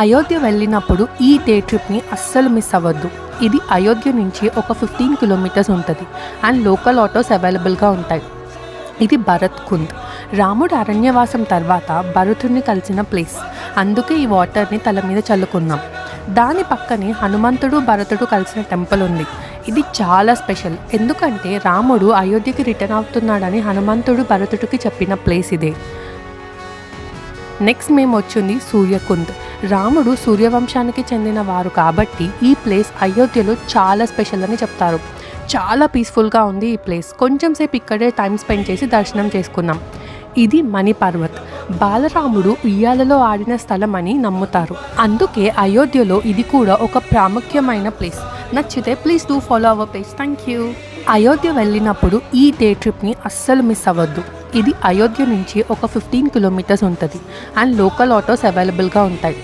అయోధ్య వెళ్ళినప్పుడు ఈ డే ట్రిప్ని అస్సలు మిస్ అవ్వద్దు. ఇది అయోధ్య నుంచి ఒక 15 కిలోమీటర్స్ ఉంటుంది అండ్ లోకల్ ఆటోస్ అవైలబుల్గా ఉంటాయి. ఇది భరత్ కుంద్. రాముడు అరణ్యవాసం తర్వాత భరతుడిని కలిసిన ప్లేస్. అందుకే ఈ వాటర్ని తల మీద చల్లుకుందాం. దాని పక్కనే హనుమంతుడు భరతుడు కలిసిన టెంపుల్ ఉంది. ఇది చాలా స్పెషల్, ఎందుకంటే రాముడు అయోధ్యకి రిటర్న్ అవుతున్నాడని హనుమంతుడు భరతుడికి చెప్పిన ప్లేస్ ఇదే. నెక్స్ట్ మేము వచ్చింది సూర్యకుంద్. రాముడు సూర్యవంశానికి చెందిన వారు కాబట్టి ఈ ప్లేస్ అయోధ్యలో చాలా స్పెషల్ అని చెప్తారు. చాలా పీస్ఫుల్గా ఉంది ఈ ప్లేస్. కొంచెం సేపు ఇక్కడే టైం స్పెండ్ చేసి దర్శనం చేసుకున్నాం. ఇది మణిపర్వత్. బాలరాముడు ఉయ్యాలలో ఆడిన స్థలం అని నమ్ముతారు. అందుకే అయోధ్యలో ఇది కూడా ఒక ప్రాముఖ్యమైన ప్లేస్. నచ్చితే please do follow our page. Thank you. Ayodhya వెళ్ళినప్పుడు ఈ డే ట్రిప్ని అస్సలు మిస్ అవ్వద్దు. ఇది అయోధ్య నుంచి ఒక 15 కిలోమీటర్స్ ఉంటుంది అండ్ లోకల్ ఆటోస్ అవైలబుల్గా ఉంటాయి.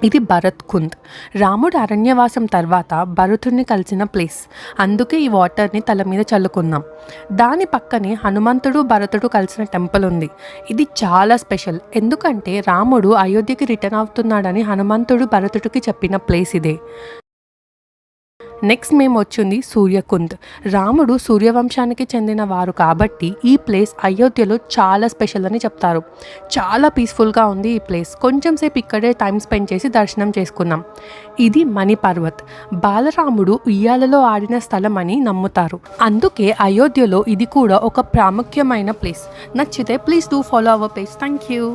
ఇది భరత్ కుంద్. రాముడు అరణ్యవాసం తర్వాత భరతుడిని కలిసిన ప్లేస్. అందుకే ఈ వాటర్ని తల మీద చల్లుకుందాం. దాని పక్కనే హనుమంతుడు భరతుడు కలిసిన టెంపుల్ ఉంది. ఇది చాలా స్పెషల్, ఎందుకంటే రాముడు అయోధ్యకి రిటర్న్ అవుతున్నాడని హనుమంతుడు భరతుడికి చెప్పిన ప్లేస్ ఇదే. నెక్స్ట్ మేము వచ్చింది సూర్యకుంద్. రాముడు సూర్యవంశానికి చెందిన వారు కాబట్టి ఈ ప్లేస్ అయోధ్యలో చాలా స్పెషల్ అని చెప్తారు. చాలా పీస్ఫుల్గా ఉంది ఈ ప్లేస్. కొంచెం సేపు ఇక్కడే టైం స్పెండ్ చేసి దర్శనం చేసుకున్నాం. ఇది మణిపర్వత్. బాలరాముడు ఉయ్యాలలో ఆడిన స్థలం అని నమ్ముతారు. అందుకే అయోధ్యలో ఇది కూడా ఒక ప్రాముఖ్యమైన ప్లేస్. నచ్చితే please do follow our page. Thank you.